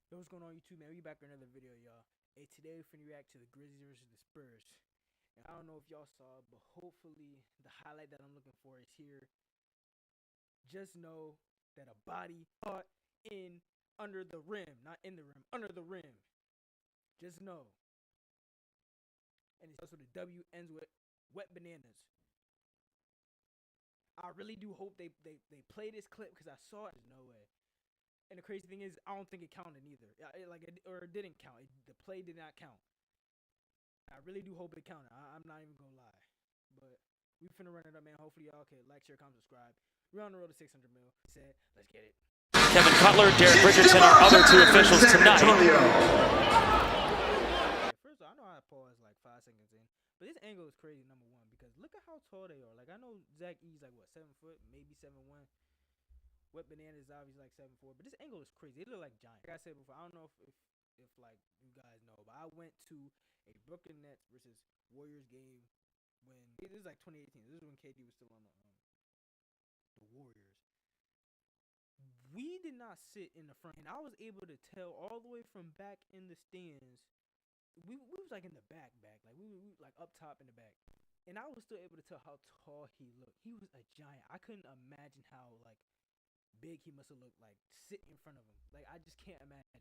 Yo, what's going on YouTube, man? We back with another video, y'all. Hey, today we're finna react to the Grizzlies versus the Spurs. And I don't know if y'all saw, but hopefully the highlight that I'm looking for is here. Just know that a body caught in under the rim, not in the rim, under the rim. Just know. And it's also the W ends with wet bananas. I really do hope they play this clip because I saw it. There's no way. And the crazy thing is, I don't think it counted either. It didn't count. The play did not count. I really do hope it counted. I'm not even gonna lie. But we finna run it up, man. Hopefully y'all can like, share, comment, subscribe. We're on the road to 600 mil. Said, let's get it. Kevin Cutler, Derek Richardson are other two officials tonight. First of all, I know I paused like 5 seconds in, but this angle is crazy. Number one, because look at how tall they are. Like I know Zach E's like what, 7 foot, maybe 7'1". Wet Bananas is obviously like 7'4", but this angle is crazy. They look like giants. Like I said before, I don't know if like you guys know, but I went to a Brooklyn Nets versus Warriors game when this is like 2018. This is when KD was still on the Warriors. We did not sit in the front, and I was able to tell all the way from back in the stands. We was like in the back, like we like up top in the back, and I was still able to tell how tall he looked. He was a giant. I couldn't imagine how like big he must have looked like sitting in front of him. Like I just can't imagine.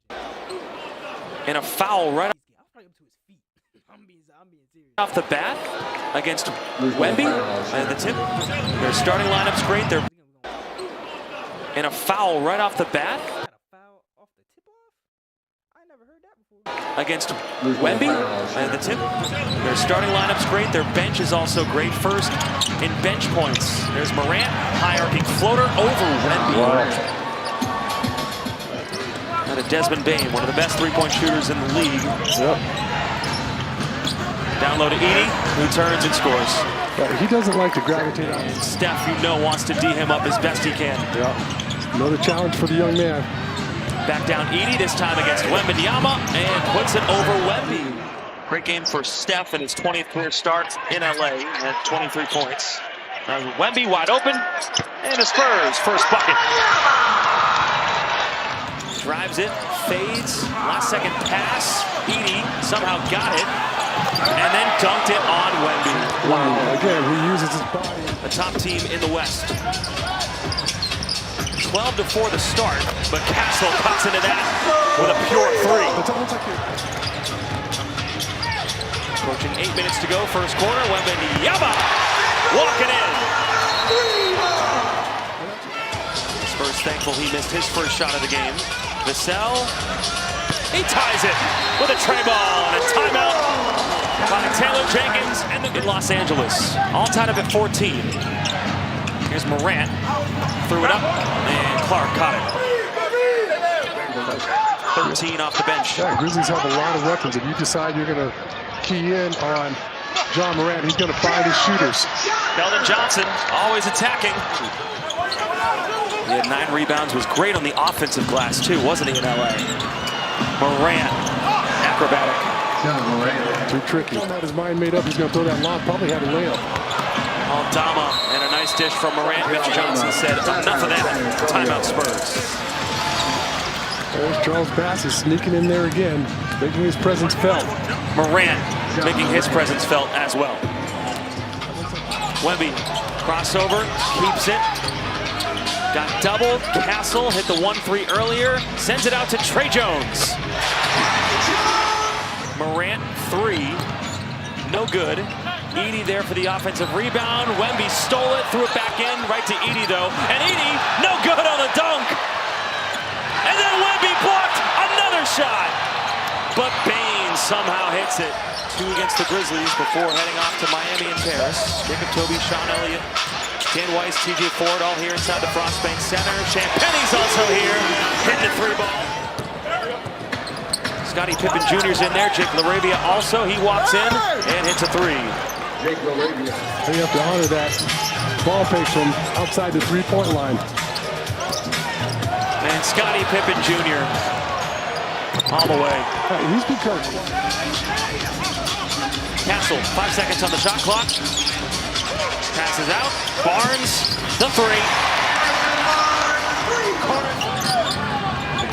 And a foul right I was probably up to his feet. I'm being serious. off the bat against Wemby. And the tip. Their starting lineup's great. And a foul right off the bat. Got a foul off the tip off? I never heard that before. Against Wemby. And the tip. Their starting lineup's great. Their bench is also great. First in bench points. There's Morant, high arcing floater over Wemby. Out of Desmond Bane, one of the best three-point shooters in the league. Yep. Down low to Edie, who turns and scores. Yeah, he doesn't like to gravitate on him. Steph, you know, wants to D him up as best he can. Yeah. Another challenge for the young man. Back down Edie, this time against Wembanyama, and puts it over Wemby. Great game for Steph in his 20th career start in LA at 23 points. Now Wemby wide open, and the Spurs first bucket. Drives it, fades, last second pass. Edie somehow got it, and then dunked it on Wemby. Wow. Again, he uses his body. The top team in the West. 12-4 to start, but Castle cuts into that with a pure three. It's almost like Approaching 8 minutes to go, first quarter. Wembanyama walking in. Spurs thankful he missed his first shot of the game. Vassell, he ties it with a tray ball and a timeout by Taylor Jenkins in Los Angeles. All tied up at 14. Here's Morant, threw it up, and Clark caught it. 13 off the bench. yeah, Grizzlies have a lot of weapons. If you decide you're going to key in on John Morant, he's going to find his shooters. Keldon Johnson, always attacking. He had 9 rebounds, was great on the offensive glass too, wasn't he, in LA? Morant, acrobatic. Too tricky. He had his mind made up. He's going to throw that lob. Probably had a layup. Aldama, and a nice dish from Morant. Mitch Johnson said, enough of that. Timeout Spurs. There's Charles Bassett sneaking in there again, making his presence felt. Morant making his presence felt as well. Wemby, crossover, keeps it. Got doubled. Castle hit the 1-3 earlier. Sends it out to Trey Jones. Morant, 3. No good. Edie there for the offensive rebound. Wemby stole it, threw it back in, right to Edie though. And Edie, no good on the dunk. And then Wemby blocked another shot. But Bane somehow hits it. 2 against the Grizzlies before heading off to Miami and Paris. Jacob Toby, Sean Elliott, Ken Weiss, TJ Ford all here inside the Frostbank Center. Champagne's also here, hitting the 3-ball. Scottie Pippen Jr.'s in there. Jake LaRavia also. He walks in and hits a 3. Jake LaRavia. You have to honor that ball fake from outside the 3-point line. And Scottie Pippen Jr. all the way. He's become. Castle, 5 seconds on the shot clock. Passes out. Barnes, the 3.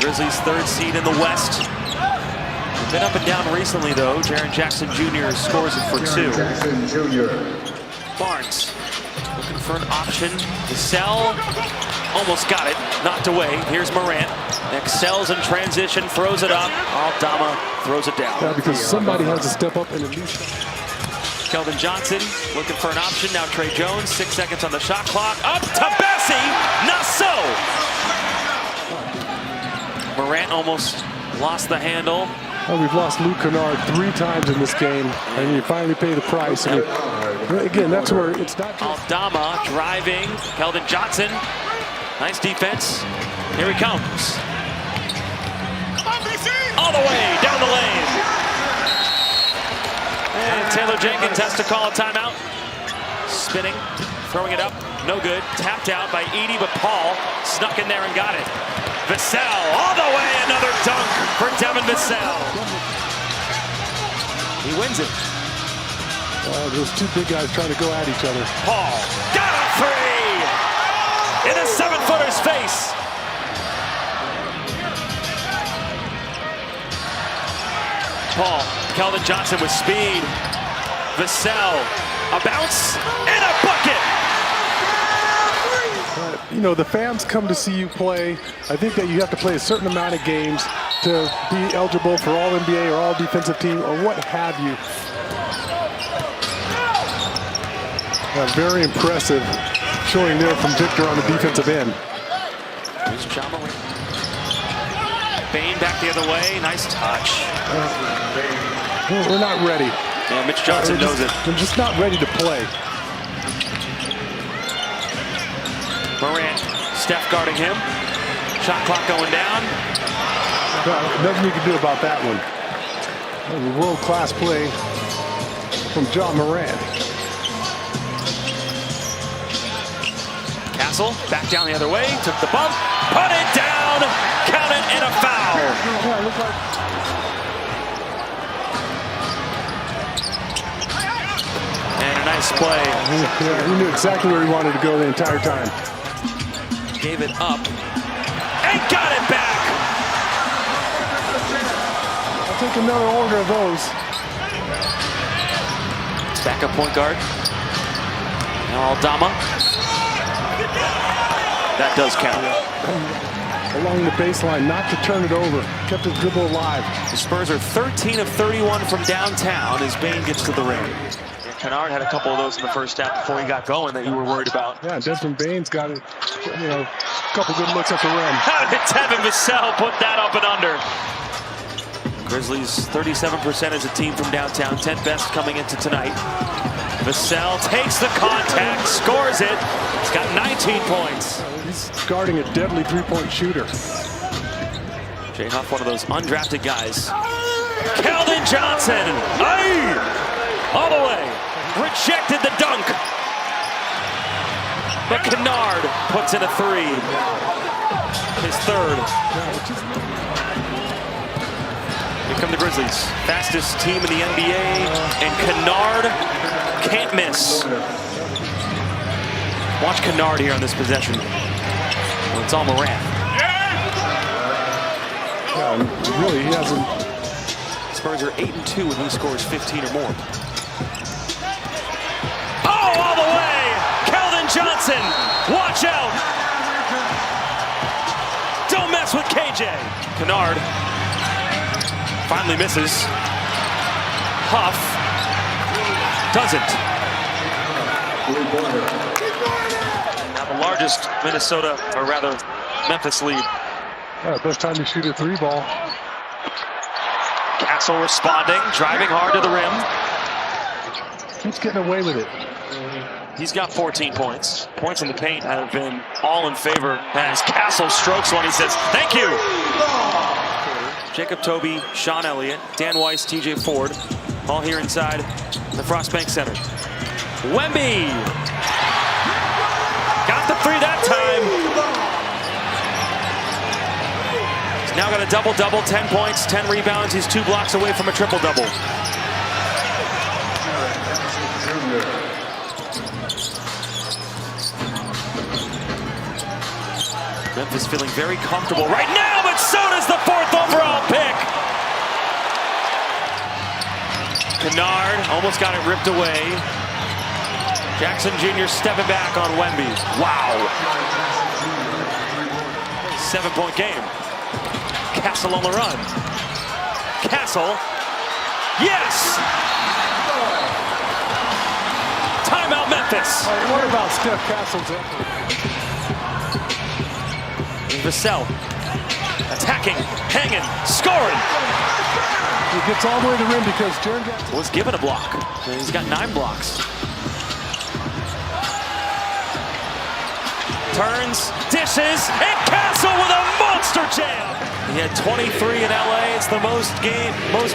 The Grizzlies' 3rd seed in the West. They've been up and down recently, though. Jaren Jackson Jr. scores it for 2. Barnes looking for an option. Vassell almost got it, knocked away. Here's Morant. Excels in transition, throws it up. Aldama throws it down. Yeah, because somebody has to step up and at least. Keldon Johnson looking for an option. Now Trey Jones, 6 seconds on the shot clock. Up to Bessie, not so. Morant almost lost the handle. Well, we've lost Luke Kennard 3 times in this game, and you finally pay the price. And again, that's where it's not just... Aldama driving. Keldon Johnson, nice defense. Here he comes. All the way down the lane. And Taylor Jenkins has to call a timeout. Spinning, throwing it up, no good. Tapped out by Edey, but Paul snuck in there and got it. Vassell, all the way, another dunk for Devin Vassell. He wins it. Those 2 big guys trying to go at each other. Paul got a 3 in a 7-footer's face. Paul, Keldon Johnson with speed. Vassell, a bounce and a bucket. You know, the fans come to see you play. I think that you have to play a certain amount of games to be eligible for all NBA or all defensive team or what have you. Very impressive showing there from Victor on the defensive end. Here's John Morant. Bane back the other way. Nice touch. We're not ready. Yeah, Mitch Johnson knows it. We're just not ready to play. Morant, Steph guarding him. Shot clock going down. Nothing you can do about that one. World-class play from John Morant. Castle back down the other way. Took the bump. Put it down. Count it in a foul. Yeah, it looked like... And a nice play. Yeah, he knew exactly where he wanted to go the entire time. Gave it up and got it back. I'll take another order of those. Backup point guard. Now Aldama. That does count. Along the baseline, not to turn it over. Kept his dribble alive. The Spurs are 13 of 31 from downtown as Bane gets to the rim. Kennard had a couple of those in the first half before he got going that you were worried about. Yeah, Desmond Bane's got it, you know, a couple good looks at the rim. How did Devin Vassell put that up and under? Grizzlies 37% as a team from downtown, 10th best coming into tonight. Vassell takes the contact, scores it. He's got 19 points. He's guarding a deadly 3-point shooter. Jay Huff, one of those undrafted guys. Keldon Johnson, aye! All the way. Rejected the dunk. But Kennard puts in a 3. His 3rd. Here come the Grizzlies. Fastest team in the NBA. And Kennard can't miss. Watch Kennard here on this possession. Well, it's all Morant. Yeah, really, he hasn't. Spurs are 8-2 when he scores 15 or more. All the way! Keldon Johnson, watch out! Don't mess with KJ. Kennard finally misses. Huff doesn't. Now the largest Minnesota, or rather Memphis lead. Yeah, best time to shoot a 3-ball. Castle responding, driving hard to the rim. Keeps getting away with it. He's got 14 points. Points in the paint have been all in favor as Castle strokes one. He says, thank you. Jacob Toby, Sean Elliott, Dan Weiss, TJ Ford, all here inside the Frost Bank Center. Wemby got the 3 that time. He's now got a double-double, 10 points, 10 rebounds. He's 2 blocks away from a triple-double. Memphis feeling very comfortable right now, but So does the 4th overall pick. Kennard almost got it ripped away. Jackson Jr. stepping back on Wemby. Wow. 7-point game. Castle on the run. Castle. Yes! Timeout Memphis. What about Steph Castle's effort? Vassell. Attacking, hanging, scoring. He gets all the way to the rim because Jaren Jackson Was given a block. He's got 9 blocks. Turns, dishes, and Castle with a monster jam. He had 23 in LA. It's the most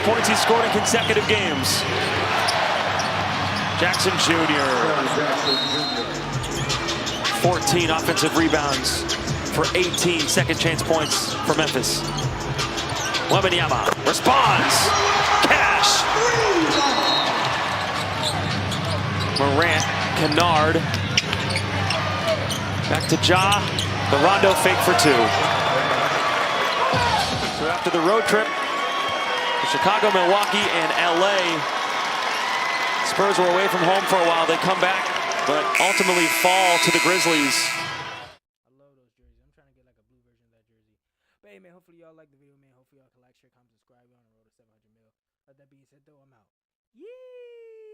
points he scored in consecutive games. Jackson Jr. 14 offensive rebounds for 18 second chance points for Memphis. Wembanyama responds. Cash. Morant, Kennard. Back to Ja. The Rondo fake for 2. So after the road trip to Chicago, Milwaukee, and LA, Spurs were away from home for a while. They come back, but ultimately fall to the Grizzlies. I love those jerseys. I'm trying to get like a blue version of that jersey. But hey, man, hopefully y'all like the video, man. Hopefully y'all can like, share, comment, subscribe. We're on the road to 700 mil. With that being said, though, I'm out. Yee!